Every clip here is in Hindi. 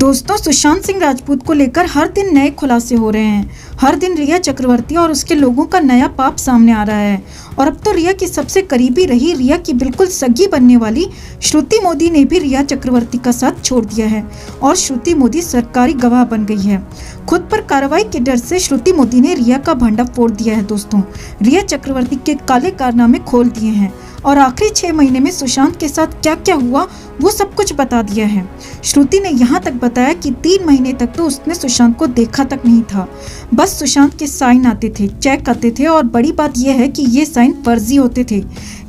दोस्तों, सुशांत सिंह राजपूत को लेकर हर दिन नए खुलासे हो रहे हैं। हर दिन रिया चक्रवर्ती और उसके लोगों का नया पाप सामने आ रहा है। और अब तो रिया की सबसे करीबी रही रिया की बिल्कुल सगी बनने वाली श्रुति मोदी ने भी रिया चक्रवर्ती का साथ छोड़ दिया है और श्रुति मोदी सरकारी गवाह बन गई है। खुद पर कार्रवाई के डर से श्रुति मोदी ने रिया का भंडा फोड़ दिया है। दोस्तों, रिया चक्रवर्ती के काले कारनामे खोल दिए हैं और आखिरी 6 महीने में सुशांत के साथ क्या क्या हुआ वो सब कुछ बता दिया है। श्रुति ने यहाँ तक बताया कि 3 महीने तक तो उसने सुशांत को देखा तक नहीं था। बस सुशांत के साइन आते थे, चेक आते थे और बड़ी बात यह है कि ये साइन फर्जी होते थे।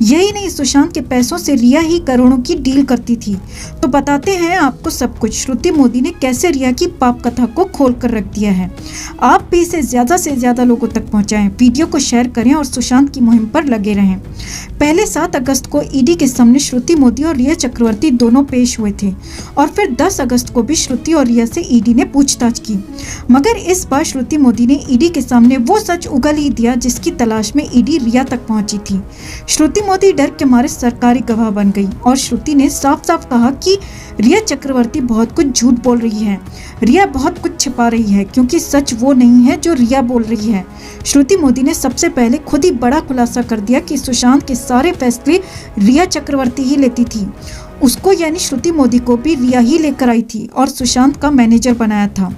यही नहीं, सुशांत के पैसों से रिया ही करोड़ों की डील करती थी। तो बताते हैं आपको सब कुछ, श्रुति मोदी ने कैसे रिया की पाप कथा को खोल कर रख दिया है। आप भी इसे ज्यादा से ज्यादा लोगों तक पहुँचाएं, वीडियो को शेयर करें और सुशांत की मुहिम पर लगे रहें। पहले 7 अगस्त को ईडी के सामने श्रुति मोदी और रिया चक्रवर्ती दोनों पेश हुए थे और फिर 10 अगस्त को भी श्रुति और रिया से ईडी ने पूछताछ की। मगर इस बार श्रुति मोदी ने ईडी के सामने वो सच उगल ही दिया जिसकी तलाश में ईडी रिया तक पहुंची थी। श्रुति मोदी डर के मारे सरकारी गवाह बन गई और श्रुति ने साफ साफ कहा कि रिया चक्रवर्ती बहुत कुछ झूठ बोल रही है, रिया बहुत कुछ छिपा रही है, क्योंकि सच वो नहीं है जो रिया बोल रही है। श्रुति मोदी ने सबसे पहले खुद ही बड़ा खुलासा कर दिया कि सुशांत के सारे फैसले रिया चक्रवर्ती ही लेती थी। उसको यानी श्रुति मोदी को भी रिया ही लेकर आई थी और सुशांत का मैनेजर बनाया था।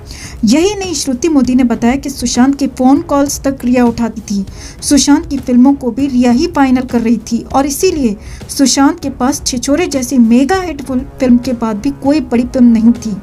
यही नहीं, श्रुति मोदी ने बताया कि सुशांत के फोन कॉल्स तक रिया उठाती थी। सुशांत की फिल्मों को भी रिया ही फाइनल कर रही थी और इसीलिए सुशांत के पास छिछोरे जैसी मेगा हिट फिल्म के बाद भी कोई बड़ी फिल्म नहीं थी,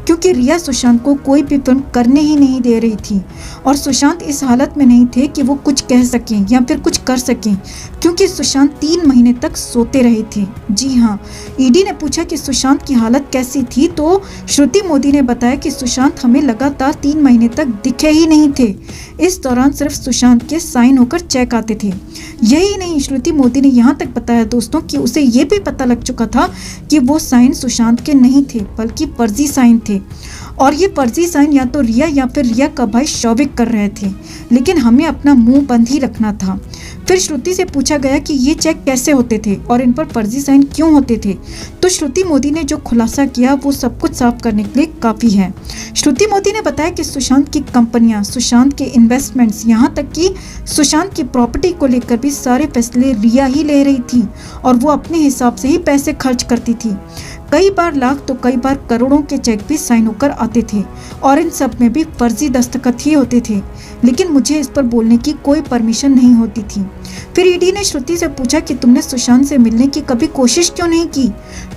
क्योंकि रिया सुशांत को कोई भी फिल्म करने ही नहीं दे रही थी। और सुशांत इस हालत में नहीं थे कि वो कुछ कह सकें या फिर कुछ कर सकें, क्योंकि सुशांत 3 महीने तक सोते रहे थे। जी हाँ, ईडी ने पूछा कि सुशांत की हालत कैसी थी तो श्रुति मोदी ने बताया कि सुशांत हमें लगातार 3 महीने तक दिखे ही नहीं थे। इस दौरान सिर्फ सुशांत के साइन होकर चेक आते थे। यही नहीं, श्रुति मोदी ने यहाँ तक बताया दोस्तों कि उसे ये भी पता लग चुका था कि वो साइन सुशांत के नहीं थे बल्कि फर्जी साइन थे और ये फर्जी साइन या तो रिया या फिर रिया का भाई शौविक कर रहे थे, लेकिन हमें अपना मुंह बंद ही रखना था। फिर श्रुति से पूछा गया कि ये चेक कैसे होते थे और इन पर फर्जी साइन क्यों होते थे, तो श्रुति मोदी ने जो खुलासा किया वो सब कुछ साफ करने के लिए काफ़ी है। श्रुति मोदी ने बताया कि सुशांत की कंपनियां, सुशांत के इन्वेस्टमेंट्स, यहाँ तक कि सुशांत की प्रॉपर्टी को लेकर भी सारे फैसले रिया ही ले रही थी और वो अपने हिसाब से ही पैसे खर्च करती थी। कई बार लाख तो कई बार करोड़ों के चेक भी साइन होकर आते थे और इन सब में भी फर्जी दस्तखत ही होते थे, लेकिन मुझे इस पर बोलने की कोई परमिशन नहीं होती थी। फिर ईडी ने श्रुति से पूछा कि तुमने सुशांत से मिलने की कभी कोशिश क्यों नहीं की,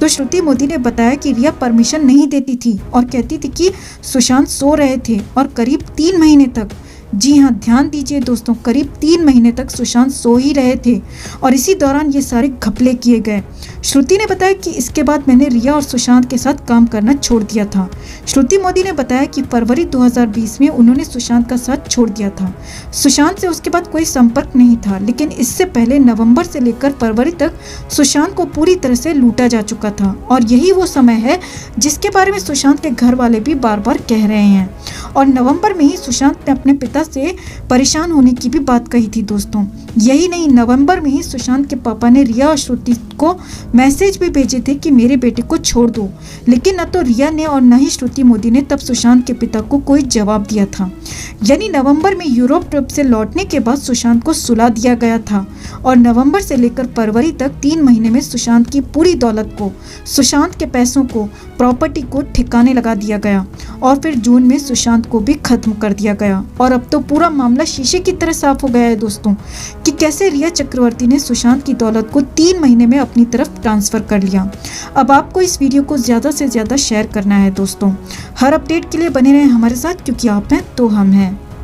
तो श्रुति मोदी ने बताया कि रिया परमिशन नहीं देती थी और कहती थी कि सुशांत सो रहे थे और करीब 3 महीने तक, जी हाँ ध्यान दीजिए दोस्तों, करीब 3 महीने तक सुशांत सो ही रहे थे और इसी दौरान ये सारे घपले किए गए। श्रुति ने बताया कि इसके बाद मैंने रिया और सुशांत के साथ काम करना छोड़ दिया था। श्रुति मोदी ने बताया कि फरवरी 2020 में उन्होंने सुशांत का साथ छोड़ दिया था। सुशांत से उसके बाद कोई संपर्क नहीं था, लेकिन इससे पहले नवंबर से लेकर फरवरी तक सुशांत को पूरी तरह से लूटा जा चुका था और यही वो समय है जिसके बारे में सुशांत के घर वाले भी बार बार कह रहे हैं। और नवंबर में ही सुशांत ने अपने पिता से परेशान होने की भी बात कही थी दोस्तों। यही नहीं, नवंबर में ही सुशांत के पापा ने रिया और श्रुति को मैसेज भी भेजे थे कि मेरे बेटे को छोड़ दो, लेकिन न तो रिया ने और न ही श्रुति मोदी ने तब सुशांत के पिता को कोई जवाब दिया था। यानी नवंबर में यूरोप ट्रिप से लौटने के बाद सुशांत को सुला दिया गया था और नवंबर से लेकर फरवरी तक 3 महीने में सुशांत की पूरी दौलत को, सुशांत के पैसों को, प्रॉपर्टी को ठिकाने लगा दिया गया और फिर जून में सुशांत को भी खत्म कर दिया गया। और अब तो पूरा मामला शीशे की तरह साफ हो गया है दोस्तों कि कैसे रिया चक्रवर्ती ने सुशांत की दौलत को 3 महीने में अपनी तरफ ट्रांसफर कर लिया। अब आपको इस वीडियो को ज़्यादा से ज़्यादा शेयर करना है दोस्तों। हर अपडेट के लिए बने रहें हमारे साथ, क्योंकि आप हैं तो हम हैं।